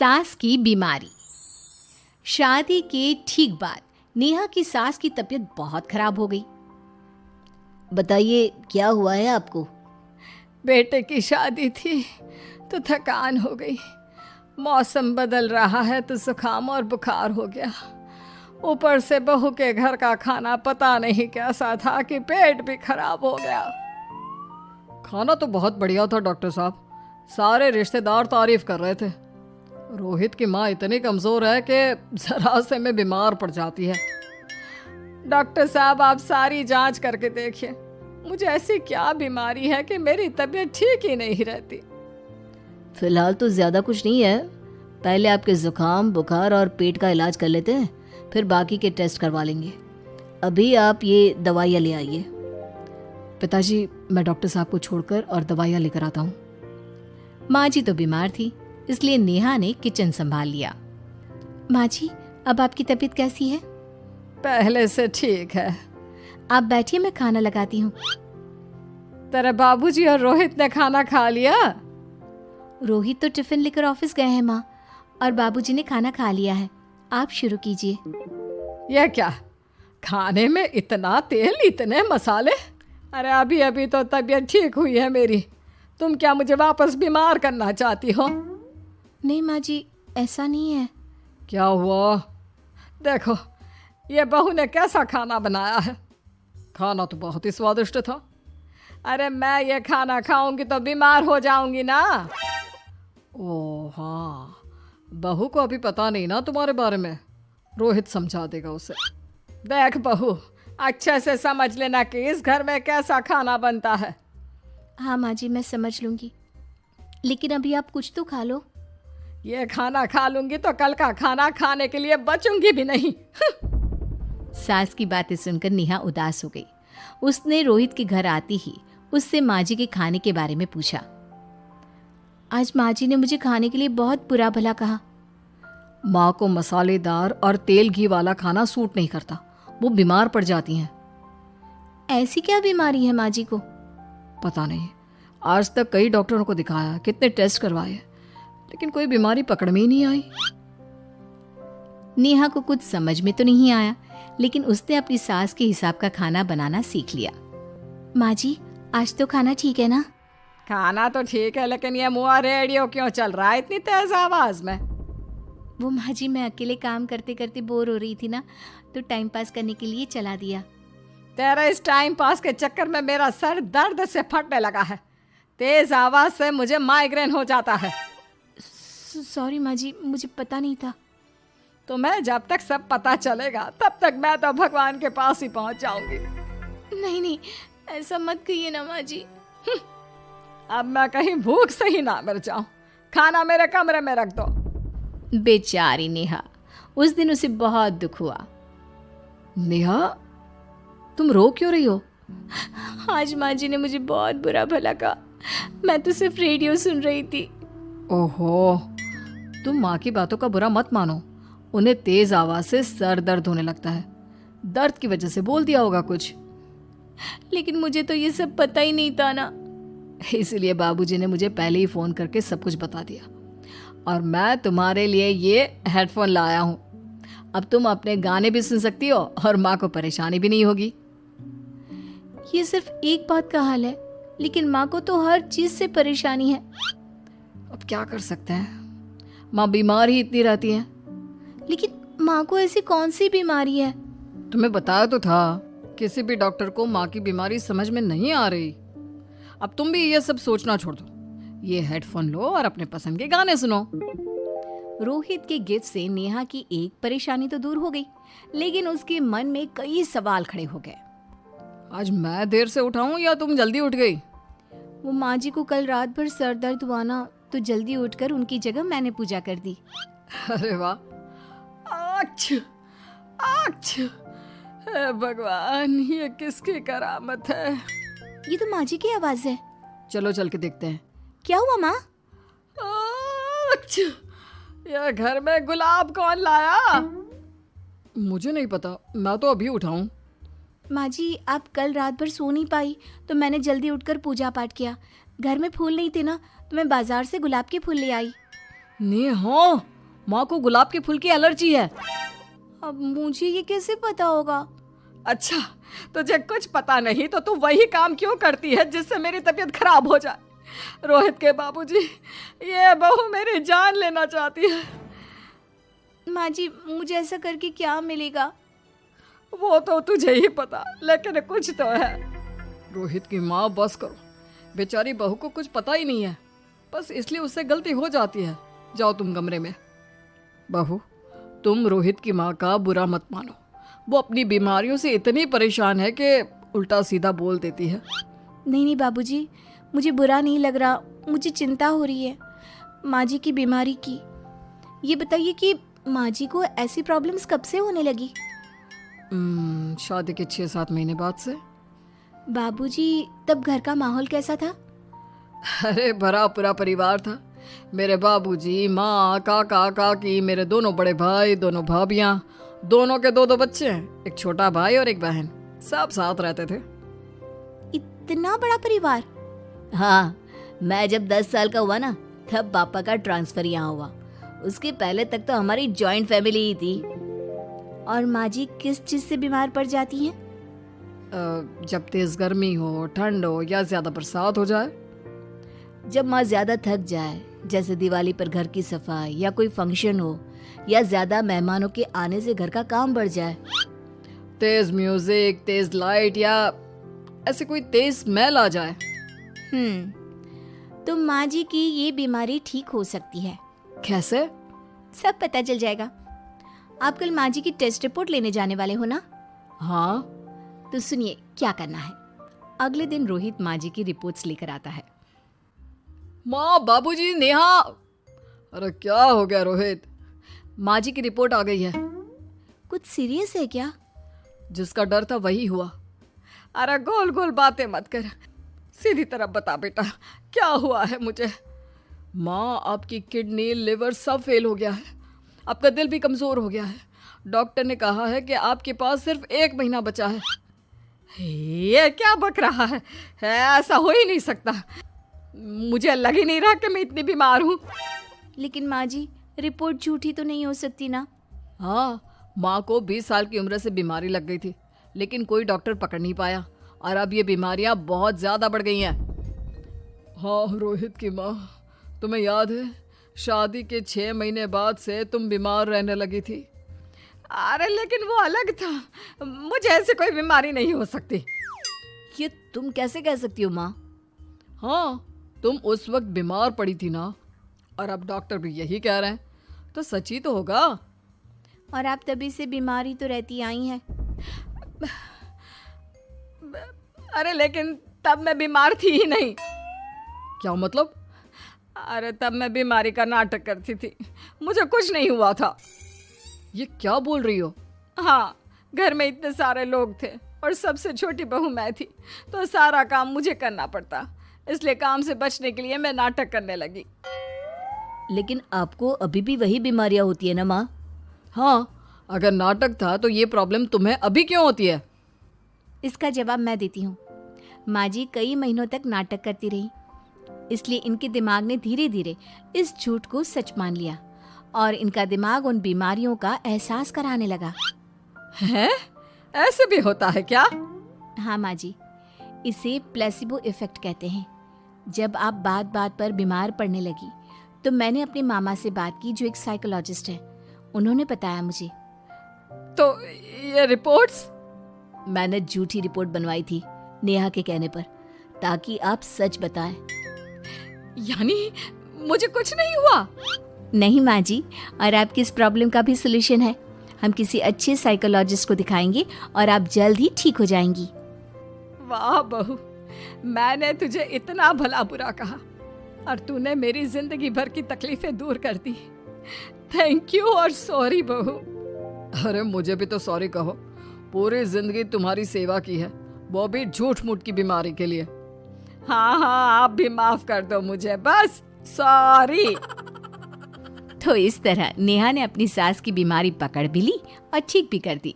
सास की बीमारी। शादी के ठीक बाद नेहा की सास की तबीयत बहुत खराब हो गई। बताइए क्या हुआ है आपको? बेटे की शादी थी तो थकान हो गई। मौसम बदल रहा है तो जुकाम और बुखार हो गया। ऊपर से बहू के घर का खाना पता नहीं कैसा था कि पेट भी खराब हो गया। खाना तो बहुत बढ़िया था डॉक्टर साहब, सारे रिश्तेदार तारीफ कर रहे थे। रोहित की माँ इतनी कमज़ोर है कि जरा से में बीमार पड़ जाती है। डॉक्टर साहब आप सारी जांच करके देखिए, मुझे ऐसी क्या बीमारी है कि मेरी तबीयत ठीक ही नहीं रहती। फिलहाल तो ज़्यादा कुछ नहीं है, पहले आपके जुकाम बुखार और पेट का इलाज कर लेते हैं, फिर बाकी के टेस्ट करवा लेंगे। अभी आप ये दवाइयाँ ले आइए। पिताजी मैं डॉक्टर साहब को छोड़कर और दवाइयाँ लेकर आता हूँ। माँ जी तो बीमार थी, इसलिए नेहा ने किचन संभाल लिया। माँ जी अब आपकी तबीयत कैसी है? पहले से ठीक है। आप बैठिए, मैं खाना लगाती हूँ। तेरे बाबूजी और रोहित ने खाना खा लिया? रोहित तो टिफिन लेकर ऑफिस गए हैं माँ, और बाबूजी ने खाना खा लिया है। आप शुरू कीजिए। यह क्या, खाने में इतना तेल इतने मसाले? अरे अभी अभी तो तबीयत ठीक हुई है मेरी, तुम क्या मुझे वापस बीमार करना चाहती हो? नहीं माँ जी, ऐसा नहीं है। क्या हुआ? देखो ये बहू ने कैसा खाना बनाया है। खाना तो बहुत ही स्वादिष्ट था। अरे मैं ये खाना खाऊंगी तो बीमार हो जाऊंगी ना। ओह हाँ, बहू को अभी पता नहीं ना तुम्हारे बारे में, रोहित समझा देगा उसे। देख बहू, अच्छे से समझ लेना कि इस घर में कैसा खाना बनता है। हाँ माँ जी, मैं समझ लूँगी, लेकिन अभी आप कुछ तो खा लो। ये खाना खा लूंगी तो कल का खाना खाने के लिए बचूंगी भी नहीं। सास की बातें सुनकर नेहा उदास हो गई। उसने रोहित के घर आती ही उससे माँ जी के खाने के बारे में पूछा। आज माँ जी ने मुझे खाने के लिए बहुत बुरा भला कहा। माँ को मसालेदार और तेल घी वाला खाना सूट नहीं करता, वो बीमार पड़ जाती हैं। ऐसी क्या बीमारी है माँ जी को? पता नहीं, आज तक कई डॉक्टरों को दिखाया, कितने टेस्ट करवाए, लेकिन कोई बीमारी पकड़ में ही नहीं आई। नेहा को कुछ समझ में तो नहीं आया, लेकिन उसने अपनी सास के हिसाब का खाना बनाना सीख लिया। माँ जी आज तो खाना ठीक है ना? खाना तो ठीक है, लेकिन ये मुआ रेडियो क्यों चल रहा है इतनी तेज आवाज में? वो माँ जी मैं अकेले काम करते करते बोर हो रही थी ना, तो टाइम पास करने के लिए चला दिया। तेरा इस टाइम पास के चक्कर में मेरा सर दर्द से फटने लगा है। तेज आवाज से मुझे माइग्रेन हो जाता है। सॉरी माँ जी, मुझे पता नहीं था। तुम्हें जब तक सब पता चलेगा तब तक मैं तो भगवान के पास ही पहुंच जाऊंगी। नहीं नहीं, ऐसा मत कहिए ना माँ जी। अब मैं कहीं भूख से ही ना मर जाऊं। खाना मेरे कमरे में रख दो। बेचारी नेहा, उस दिन उसे बहुत दुख हुआ। नेहा तुम रो क्यों रही हो? आज माँ जी ने मुझे बहुत बुरा भला कहा, मैं तो सिर्फ रेडियो सुन रही थी। ओहो, तुम माँ की बातों का बुरा मत मानो, उन्हें तेज आवाज से सर दर्द होने लगता है, दर्द की वजह से बोल दिया होगा कुछ। लेकिन मुझे तो ये सब पता ही नहीं था ना, इसलिए बाबूजी ने मुझे पहले ही फोन करके सब कुछ बता दिया, और मैं तुम्हारे लिए ये हेडफोन लाया हूँ। अब तुम अपने गाने भी सुन सकती हो और माँ को परेशानी भी नहीं होगी। ये सिर्फ एक बात का हाल है, लेकिन माँ को तो हर चीज से परेशानी है। अब क्या कर सकते हैं, माँ बीमार ही इतनी रहती है। लेकिन माँ को ऐसी कौन सी बीमारी है? तुम्हें बताया तो था, किसी भी डॉक्टर को माँ की बीमारी समझ में नहीं आ रही। अब तुम भी ये सब सोचना छोड़ दो, ये हेडफोन लो और अपने पसंद के गाने सुनो। रोहित के गिफ्ट से नेहा की एक परेशानी तो दूर हो गई, लेकिन उसके मन में कई सवाल खड़े हो गए। आज मैं देर से उठा हूँ या तुम जल्दी उठ गई? वो माँ जी को कल रात भर सर दर्द हुआ ना, तो जल्दी उठकर उनकी जगह मैंने पूजा कर दी। अरे वाह, अच्छा अच्छा, हे भगवान ये किसकी करामत है? ये तो माँ जी की आवाज है। चलो चल के देखते हैं। क्या हुआ माँ? अच्छा, यह घर में गुलाब कौन लाया? मुझे नहीं पता, मैं तो अभी उठा हूँ। माँ जी आप कल रात भर सो नहीं पाई, तो मैंने जल्दी उठकर पूजा पाठ किया। घर में फूल नहीं थे ना, तो मैं बाजार से गुलाब के फूल ले आई। नेहा माँ को गुलाब के फूल की एलर्जी है। अब मुझे ये कैसे पता होगा? अच्छा, तुझे कुछ पता नहीं तो तू वही काम क्यों करती है जिससे मेरी तबीयत खराब हो जाए? रोहित के बाबूजी, ये बहू मेरी जान लेना चाहती है। माँ जी, मुझे ऐसा करके क्या मिलेगा? वो तो तुझे ही पता, लेकिन कुछ तो है। रोहित की माँ, बस करो। बेचारी बहू को कुछ पता ही नहीं है, बस इसलिए उससे गलती हो जाती है। जाओ तुम कमरे में। बहू, तुम रोहित की माँ का बुरा मत मानो। वो अपनी बीमारियों से इतनी परेशान है कि उल्टा सीधा बोल देती है। नहीं नहीं बाबूजी, मुझे बुरा नहीं लग रहा, मुझे चिंता हो रही है माँ जी की बीमारी की। ये बताइए कि माँ जी को ऐसी प्रॉब्लम्स कब से होने लगी? शादी के 6-7 महीने बाद से। बाबूजी, तब घर का माहौल कैसा था? अरे भरा पूरा परिवार था। मेरे बाबूजी, माँ, काका, काकी, मेरे दोनों बड़े भाई, दोनों भाभियाँ, दोनों के 2-2 बच्चे हैं, एक छोटा भाई और एक बहन। सब साथ रहते थे। इतना बड़ा परिवार? हाँ, मैं जब 10 साल का हुआ ना, तब पापा का ट्रांसफर यहाँ हुआ। उसके पहले तक तो हमारी जॉइंट फैमिली ही थी। और माँ जी किस चीज से बीमार पड़ जाती हैं? जब तेज गर्मी हो, ठंड हो या ज्यादा बरसात हो जाए। जब माँ ज्यादा थक जाए, जैसे दिवाली पर घर की सफाई या कोई फंक्शन हो, या ज्यादा मेहमानों के आने से घर का काम बढ़ जाए। तेज म्यूजिक, तेज लाइट या ऐसे कोई तेज स्मेल आ जाए। तो माँ जी की ये बीमारी ठीक हो सकती है। कैसे? सब पता चल जाएगा। आप कल माँ जी की टेस्ट रिपोर्ट लेने जाने वाले हो ना? हाँ। तो सुनिए क्या करना है। अगले दिन रोहित माँ जी की रिपोर्ट्स लेकर आता है। माँ, बाबूजी, नेहा। अरे क्या हो गया रोहित? माँ जी की रिपोर्ट आ गई है। कुछ सीरियस है क्या? जिसका डर था वही हुआ। अरे गोल गोल बातें मत कर, सीधी तरफ बता बेटा, क्या हुआ है मुझे? माँ, आपकी किडनी, लिवर सब फेल हो गया है। आपका दिल भी कमज़ोर हो गया है। डॉक्टर ने कहा है कि आपके पास सिर्फ 1 महीना बचा है। ये क्या बक रहा है? ऐसा हो ही नहीं सकता। मुझे लग ही नहीं रहा कि मैं इतनी बीमार हूँ। लेकिन माँ जी, रिपोर्ट झूठी तो नहीं हो सकती ना? हाँ, माँ को 20 साल की उम्र से बीमारी लग गई थी, लेकिन कोई डॉक्टर पकड़ नहीं पाया और अब ये बीमारियां बहुत ज़्यादा बढ़ गई हैं। हाँ रोहित की माँ, तुम्हें याद है शादी के 6 महीने बाद से तुम बीमार रहने लगी थी। अरे लेकिन वो अलग था, मुझे ऐसी कोई बीमारी नहीं हो सकती। ये तुम कैसे कह सकती हो माँ? हाँ, तुम उस वक्त बीमार पड़ी थी ना, और अब डॉक्टर भी यही कह रहे हैं, तो सच ही तो होगा। और आप तभी से बीमारी तो रहती आई हैं। अरे लेकिन तब मैं बीमार थी ही नहीं। क्या मतलब? अरे तब मैं बीमारी का नाटक करती थी, मुझे कुछ नहीं हुआ था। ये क्या बोल रही हो? हाँ, घर में इतने सारे लोग थे और सबसे छोटी बहू मैं थी, तो सारा काम मुझे करना पड़ता, इसलिए काम से बचने के लिए मैं नाटक करने लगी। लेकिन आपको अभी भी वही बीमारियां होती है ना माँ? हाँ, अगर नाटक था तो ये प्रॉब्लम तुम्हें अभी क्यों होती है? इसका जवाब मैं देती हूँ। माँ जी कई महीनों तक नाटक करती रही, इसलिए इनके दिमाग ने धीरे धीरे इस झूठ को सच मान लिया और इनका दिमाग उन बीमारियों का एहसास कराने लगा। हैं? ऐसे भी होता है क्या? हाँ माँ जी, इसे प्लेसिबो इफेक्ट कहते हैं। जब आप बात बात पर बीमार पड़ने लगी तो मैंने अपने मामा से बात की, जो एक साइकोलॉजिस्ट है। उन्होंने बताया मुझे। तो ये रिपोर्ट्स? मैंने झूठी रिपोर्ट बनवाई थी नेहा के कहने पर, ताकि आप सच बताएं। यानी मुझे कुछ नहीं हुआ? नहीं माँ जी, और आपकी इस प्रॉब्लम का भी सोल्यूशन है। हम किसी अच्छे साइकोलॉजिस्ट को दिखाएंगे और आप जल्द ही ठीक हो जाएंगी। वाह बहू, मैंने तुझे इतना भला बुरा कहा और तूने मेरी जिंदगी भर की तकलीफें दूर कर दी। थैंक यू और सॉरी बहू। अरे मुझे भी तो सॉरी कहो, पूरी जिंदगी तुम्हारी सेवा की है, वो भी झूठ मूठ की बीमारी के लिए। हाँ हाँ, आप भी माफ कर दो मुझे, बस सॉरी। तो इस तरह नेहा ने अपनी सास की बीमारी पकड़ भी ली और ठीक भी कर दी।